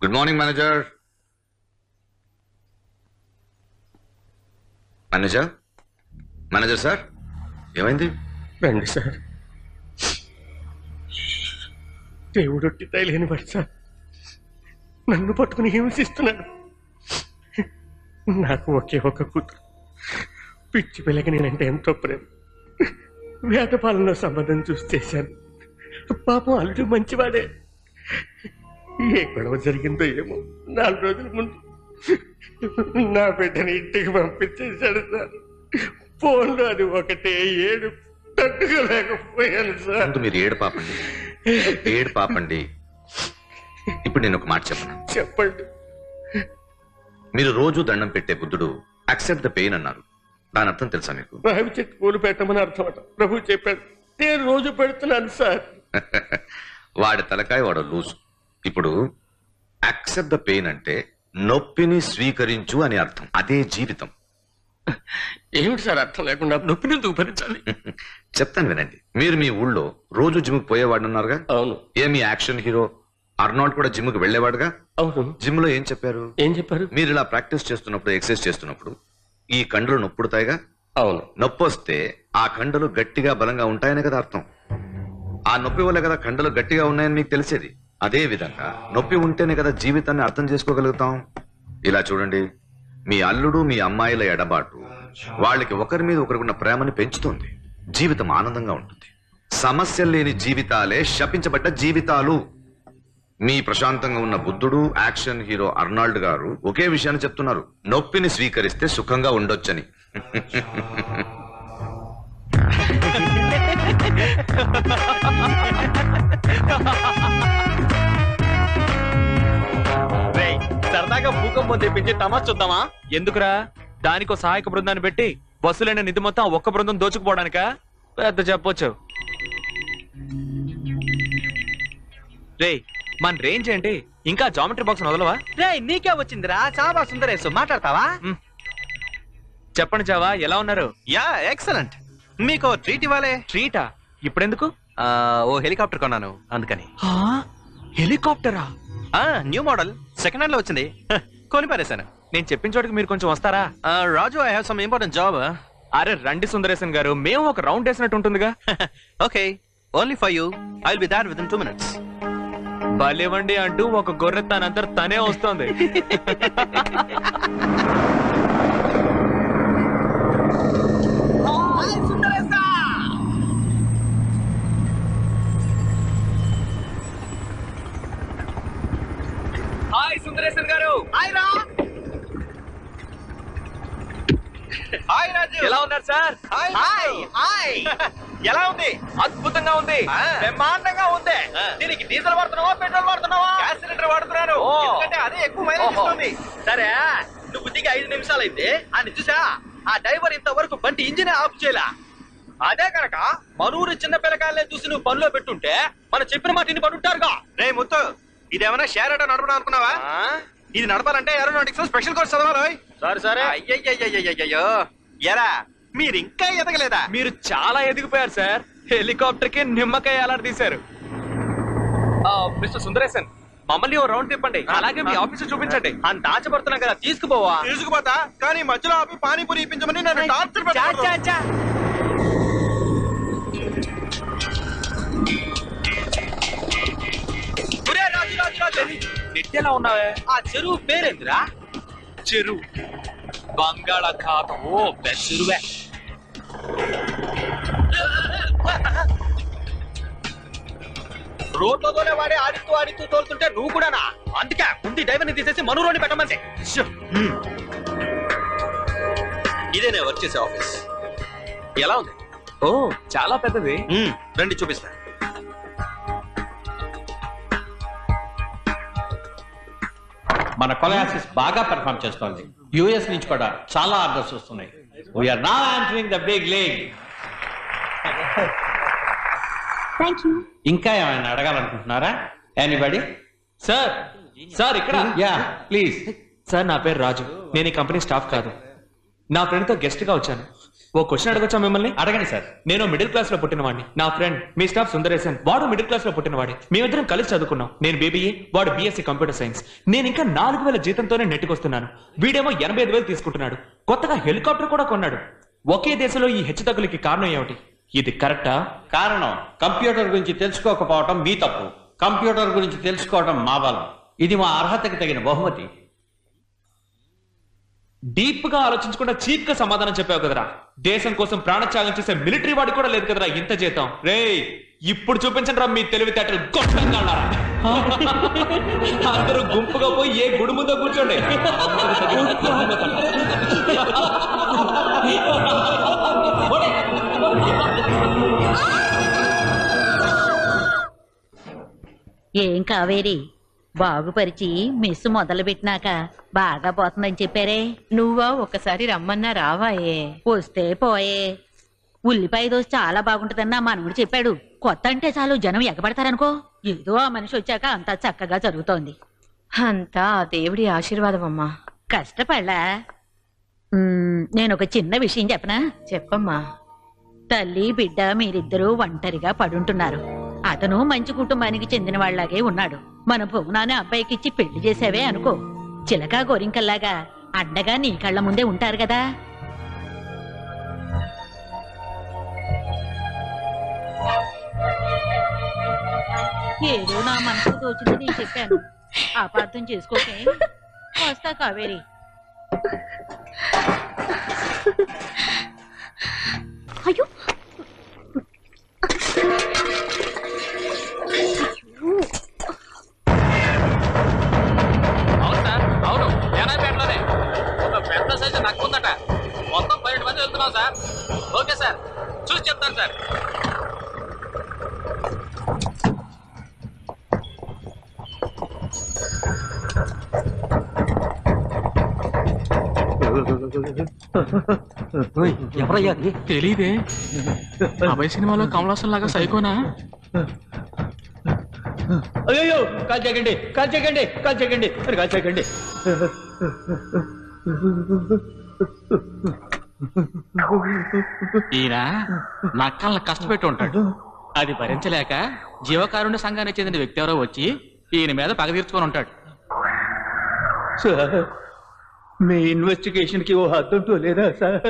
Good morning manager. Manager manager sir, ఏమైంది? రండి sir. దేవుడు లేని వాడు సార్, నన్ను పట్టుకుని హింసిస్తున్నాడు. నాకు ఒకే ఒక కూతురు. పిచ్చి పిల్లకి నేనంటే ఎంతో ప్రేమ. వేదపాలనలో సంబంధం చూసి చేశాను. పాపం అల్లుడు మంచివాడే. ఏ గొడవ జరిగిందో ఏమో 4 రోజుల ముందు నా బిడ్డని ఇంటికి పంపించేశాడు సార్. ఫోన్లో అది ఒకటే ఏడు, తట్టుకోలేకపోయాను సార్. మీరు ఏడు పాపండి. ఇప్పుడు నేను ఒక మాట చెప్పండి. మీరు రోజు దండం పెట్టే బుద్ధుడు అక్సెప్ట్ ద పెయిన్ అన్నారు. దాని అర్థం తెలుసా మీకు? రావి చెట్టు పూలు పెట్టమని అర్థం అట. ప్రభు చెప్పాడు, నేను రోజు పెడుతున్నాను సార్. వాడి తలకాయ వాడు లూజు. ఇప్పుడు అక్సెప్ట్ ద పెయిన్ అంటే నొప్పిని స్వీకరించు అని అర్థం. అదే జీవితం. ఏమిటి సార్ అర్థం లేకుండా నొప్పిని ఎందుకు భరించాలి? చెప్తాను వినండి. మీరు మీ ఊళ్ళో రోజు జిమ్కి పోయేవాడు అన్నారుగా? అవును. మీ యాక్షన్ హీరో అర్నాల్డ్ కూడా జిమ్కి వెళ్లేవాడుగా? అవును. జిమ్ లో ఏం చెప్పారు? మీరు ఇలా ప్రాక్టీస్ చేస్తున్నప్పుడు, ఎక్సర్సైజ్ చేస్తున్నప్పుడు ఈ కండలు నొప్పుడుతాయిగా? అవును. నొప్పి వస్తే ఆ కండలు గట్టిగా బలంగా ఉంటాయనే కదా అర్థం. ఆ నొప్పి వల్ల కదా కండలు గట్టిగా ఉన్నాయని మీకు తెలిసేది. అదే విధంగా నొప్పి ఉంటేనే కదా జీవితాన్ని అర్థం చేసుకోగలుగుతాం. ఇలా చూడండి, మీ అల్లుడు మీ అమ్మాయిల ఎడబాటు వాళ్ళకి ఒకరి మీద ఒకరికున్న ప్రేమని పెంచుతుంది. జీవితం ఆనందంగా ఉంటుంది. సమస్యలు లేని జీవితాలే శపించబడ్డ జీవితాలు. మీ ప్రశాంతంగా ఉన్న బుద్ధుడు, యాక్షన్ హీరో అర్నాల్డ్ గారు ఒకే విషయాన్ని చెప్తున్నారు, నొప్పిని స్వీకరిస్తే సుఖంగా ఉండొచ్చని. సరదాగా భూకంపం తెప్పించి తమాషా చూద్దామా? ఎందుకురా? దానికో సహాయక బృందాన్ని పెట్టి బస్సులైన నిధి మొత్తం ఒక్క బృందం దోచుకుపోవడానికా? పెద్ద చెప్పొచ్చు. రే, మన రేంజ్ ఏంటి? ఇంకా జామెట్రీ బాక్స్ వదలవా? రే, నీకే వచ్చిందిరా చావా సుందరేశ్, మాట్లాడతావా? చెప్పండి చావా, ఎలా ఉన్నారు? Yeah, excellent. మీకు ట్రీట్ ఇవ్వాలే. ట్రీటా? ఇప్పుడెందుకు? ఓ హెలికాప్టర్ కొన్నాను, అందుకని. హెలికాప్టరా? న్యూ మోడల్, సెకండ్ హ్యాండ్ లో వచ్చింది, కొని పారేశాను. నేను చెప్పిన చోటికి మీరు కొంచెం వస్తారా? Raju, I have some important job. అరే రండి సుందరేశన్ గారు, మేము ఒక రౌండ్ వేసినట్టు ఉంటుందిగా. Okay, only for you. I will be there with in 2 minutes. బలేవండి అంటూ ఒక గొర్రె తనంతా తనే వస్తుంది. హాయ్ సుందరేశన్ గారు. హాయ్ రా. హాయ్ రాజు. ఎలా ఉన్నారు సార్? Hi hi. ఎలా ఉంది? అద్భుతంగా ఉంది, బ్రహ్మాండంగా ఉంది. దీనికి డీజిల్ వాడుతున్నావా, పెట్రోల్ వాడుతున్నావా? గ్యాస్ సిలిండర్ వాడుతున్నాను, ఎందుకంటే అదే ఎక్కువ మైలేజ్ ఇస్తుంది. సరే, నువ్వు దిగి 5 నిమిషాలు అయితే అని చూసా, ఆ డ్రైవర్ ఇంతవరకు బండి ఇంజిన్ ఆఫ్ చేయలా. అదే కనుక మనూరు చిన్న పిల్లకాయలనే చూసి నువ్వు పనిలో పెట్టుంటే మనం చెప్పిన మాట ఇన్ని పడుంటారుగా. రే ముత్తు, ఇదేమన్నా షేర్ ఆటో నడపడం అనుకున్నావా? ఇది నడపాలంటే ఏరోనాటిక్స్ స్పెషల్ కోర్స్ చదవాలి. సరే. అయ్యయ్యో, ఎరా మీరు ఇంకా ఎదగలేదా? మీరు చాలా ఎదిగిపోయారు సార్. హెలికాప్టర్ కి నిమ్మకాయ అలా తీశారు. మిస్టర్ సుందరేశన్, మమ్మల్ని ఓ రౌండ్ తిప్పండి, అలాగే మీ ఆఫీస్ చూపించండి. అంత ఆశపడుతున్నా కదా, తీసుకుపోతా. కానీ మధ్యలో ఆపి పానీపూరి ఇప్పించమని నన్ను టార్చర్ పెట్టారు. నెట్టెలా ఉన్నావే? ఆ చెరువు పేరేందిరా? చెరువు బంగాళాఖాతం. ఓ బెస్సురువే. రోడ్లతోనే వాడే ఆడితూ తోలుతుంటే నువ్వు కూడానా? అందుకే ముందు డ్రైవర్ ని తీసేసి మనూరోని పెట్టమంటే. ఇదేనే వర్క్ చేసే ఆఫీస్. ఎలా ఉంది? ఓ చాలా పెద్దది. రండి చూపిస్తా. మన కొలయాసిస్ బాగా పెర్ఫార్మ్ చేస్తోంది. యుఎస్ నుంచి కూడా చాలా ఆర్డర్స్ వస్తున్నాయి. We are now entering the big league. ఇంకా ఏమైనా అడగాలనుకుంటున్నారా? ఎనీబడి? సార్ సార్ ఇక్కడ. Yeah please. సార్ నా పేరు రాజు, నేను ఈ కంపెనీ స్టాఫ్ కాదు. నా ఫ్రెండ్ తో గెస్ట్ గా వచ్చాను. ఓ క్వశ్చన్ అడగొచ్చా మిమ్మల్ని? అడగండి సార్. నేను మిడిల్ క్లాస్ లో పుట్టినవాడిని. నా ఫ్రెండ్ మీ స్టాఫ్ సుందరేశన్, వాడు మిడిల్ క్లాస్ లో పుట్టినవాడి. మేమిద్దరం కలిసి చదువుకున్నాం. నేను బీబీఏ, వాడు బీఎస్సీ కంప్యూటర్ సైన్స్. నేను ఇంకా 4,000 జీతంతోనే నెట్టుకొస్తున్నాను. వీడేమో 85,000 తీసుకుంటున్నాడు. కొత్తగా హెలికాప్టర్ కూడా కొన్నాడు. ఒకే దేశంలో ఈ హెచ్చుతగ్గులకి కారణం ఏమిటి? ఇది కరెక్టా? కారణం కంప్యూటర్ గురించి తెలుసుకోకపోవటం మీ తప్పు, కంప్యూటర్ గురించి తెలుసుకోవడం మా బలం. ఇది మా అర్హతకి తగిన బహుమతి. డీప్ గా ఆలోచించకుండా చీప్ గా సమాధానం చెప్పావు కదరా. దేశం కోసం ప్రాణత్యాగం చేసే మిలిటరీ వాడి కూడా లేదు కదరా ఇంత జీతం. రేయ్ ఇప్పుడు చూపించండి రా మీ తెలివితేటలు. గొప్పంగా అందరూ గుంపుగా పోయి ఏ గుడి ముందో కూర్చోండి. ఏం కావేరి, బాగుపరిచి మిస్ మొదలు పెట్టినాక బాగా పోతుందని చెప్పారే. నువ్వా ఒకసారి రమ్మన్నా రావాయే. వస్తే పోయే. ఉల్లిపాయ దోశ చాలా బాగుంటుందని నా మనవుడు చెప్పాడు. కొత్త అంటే చాలు జనం ఎగబడతారనుకో. ఏదో ఆ మనిషి వచ్చాక అంతా చక్కగా జరుగుతోంది. అంతా ఆ దేవుడి ఆశీర్వాదం అమ్మా. కష్టపడలా. నేను ఒక చిన్న విషయం చెప్పనా? చెప్పమ్మా. తల్లి బిడ్డ మీరిద్దరూ ఒంటరిగా పడుంటున్నారు. అతను మంచి కుటుంబానికి చెందిన వాళ్ళలాగే ఉన్నాడు. మన భువనాన్ని అబ్బాయికిచ్చి పెళ్లి చేసావే అనుకో, చిలకా గోరింకల్లాగా అండగా నీ కళ్ళ ముందే ఉంటారు కదా. ఏదో నా మనసుకు తోచింది నేను చెప్పాను. అపార్థం చేసుకోకే. వస్తా కావేరి. అయ్యో అవును సార్, అవును. జనాపేటలోనే ఒక పెద్ద సైజు నక్కుందట. మొత్తం 12 మంది వెళ్తున్నాం సార్. ఓకే సార్, చూసి చెప్తాను సార్. తెలీదే. అభయ్ సినిమాలో కమలాసన్ లాగా సైకోనా? అయ్యో కాల్ చేయకండి, కాల్ చేయకండి, కాల్ చేయకండి, మరి కాల్ చేయకండి. ఈయన నక్కల్ని కష్టపెట్టి ఉంటాడు. అది భరించలేక జీవకారుణ్య సంఘానికి చెందిన వ్యక్తి ఎవరో వచ్చి ఈయన మీద పగ తీర్చుకొని ఉంటాడు. సార్, మీ ఇన్వెస్టిగేషన్ కి ఓ హద్దుంటూ లేదా సార్?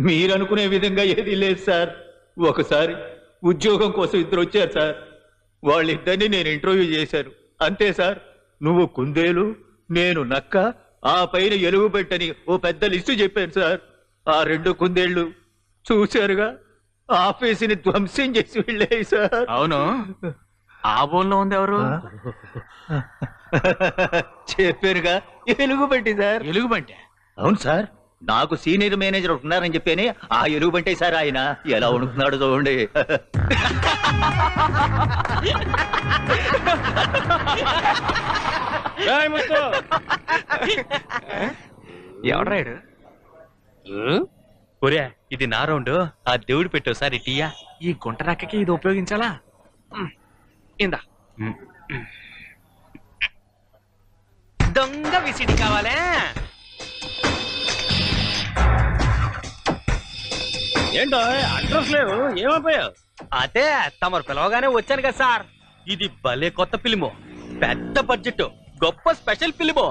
మీరు అనుకునే విధంగా ఏది లేదు సార్. ఒకసారి ఉద్యోగం కోసం ఇద్దరు వచ్చారు సార్. వాళ్ళిద్దరిని నేను ఇంటర్వ్యూ చేశాను, అంతే సార్. నువ్వు కుందేలు, నేను నక్క, ఆ పైన ఎలుగు పెట్టని ఓ పెద్ద లిస్టు చెప్పాను సార్. ఆ 2 కుందేళ్లు చూశారుగా, ఆఫీసుని ధ్వంసం చేసి వెళ్ళాయి సార్. అవును, ఆ బోన్లో ఉంది ఎవరు? చెప్పారుగా, ఎలుగు పెట్టి సార్. ఎలుగుబంటి? అవును సార్, నాకు సీనియర్ మేనేజర్ ఉన్నారని చెప్పేనే ఆ ఎలుగు బంటే సార్. ఆయన ఎలా ఉడుకున్నాడు చూడండి. ఎవడ్రాడు? ఒరే, ఇది నా రౌండ్. ఆ దేవుడు పెట్టు సార్ టీయా. ఈ గుంట నక్కకి ఇది ఉపయోగించాలా? ఇందా. దొంగ విసిడి కావాలే? ఏంటో అడ్రస్ లేవు, ఏమైపోయావు? అదే తమరు పిలవగానే వచ్చాను కదా సార్. ఇది భలే కొత్త ఫిలిము, పెద్ద బడ్జెట్, గొప్ప స్పెషల్ ఫిలిము.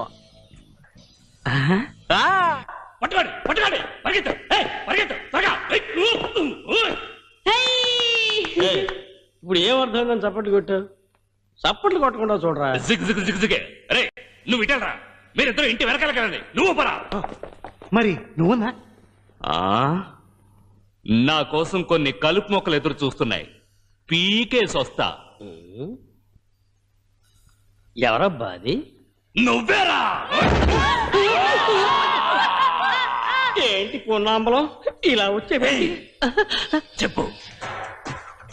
పట్టుకోండి, పట్టుకోండి, పరిగెత్తు, పరిగెత్తు, త్వరగా. ఇప్పుడు ఏమర్థమైందని చప్పట్లు కొట్టావు? చప్పట్లు కొట్టకుండా చూడరా. అరే నువ్వు ఇటరా, మీరిద్దరు ఇంటి వెనకాల కదండి. నువ్వు పరా. మరి నువ్వునా? నా కోసం కొన్ని కలుపు మొక్కలు ఎదురు చూస్తున్నాయి. పీకేసి వస్తా. ఎవరబ్బా అది? నువ్వేరా? ఏంటి పున్నాంబలం ఇలా వచ్చే? చెప్పు,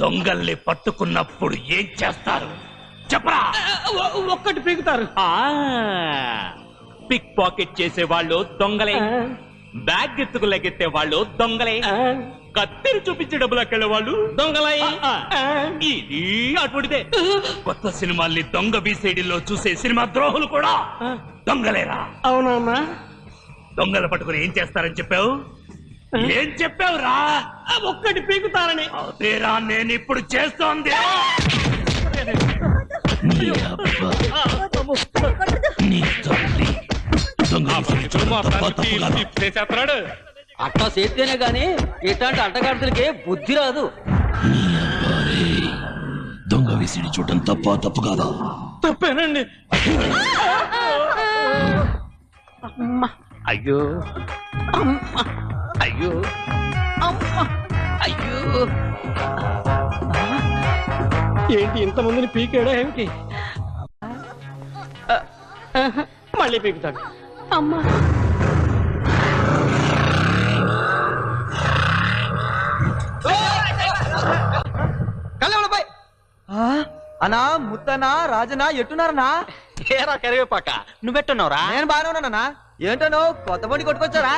దొంగల్ని పట్టుకున్నప్పుడు ఏం చేస్తారు చెప్పరా? ఒక్కటి పీకుతారు. పిక్ పాకెట్ చేసే వాళ్ళు దొంగలే, బ్యాగ్ ఎత్తుకు లెగెత్తే వాళ్ళు దొంగలే, కత్తిరి చూపించే డబ్బులకెళ్ళే వాళ్ళు దొంగలే. ఇది అటువంటిదే. కొత్త సినిమాల్ని దొంగ బీసైడీల్లో చూసే సినిమా ద్రోహులు కూడా దొంగలేరా? అవునమ్మా. దొంగలు పట్టుకుని ఏం చేస్తారని చెప్పావు? ఏం చెప్పావురా? ఒక్కటి పీకుతారని. అదేరా నేను ఇప్పుడు చేస్తోంది. నీ అబ్బా, నీ తల్లి దొంగ విసిరి చూడడం తప్ప తప్పు కాదు. అట్లా చేస్తేనే గాని ఇట్లాంటి అట్టగాడులకి బుద్ధి రాదు. నీ అబ్బా రే, దొంగ విసిరి చూడడం తప్పు కాదా? తప్పేనండి. అయ్యో అయ్యో అయ్యో ఏంటి ఇంతమందిని పీకాడా ఏమిటి? మళ్ళీ పీకుతాడు. అమ్మా అనా ముత్తనా రాజనా ఎట్టున్నారనా? ఏరా కరివేపాక నువ్వెట్టున్నావురా? నేను బాగానే ఉన్నానా? ఏంటనో కొత్త బండి కొట్టుకొచ్చారా?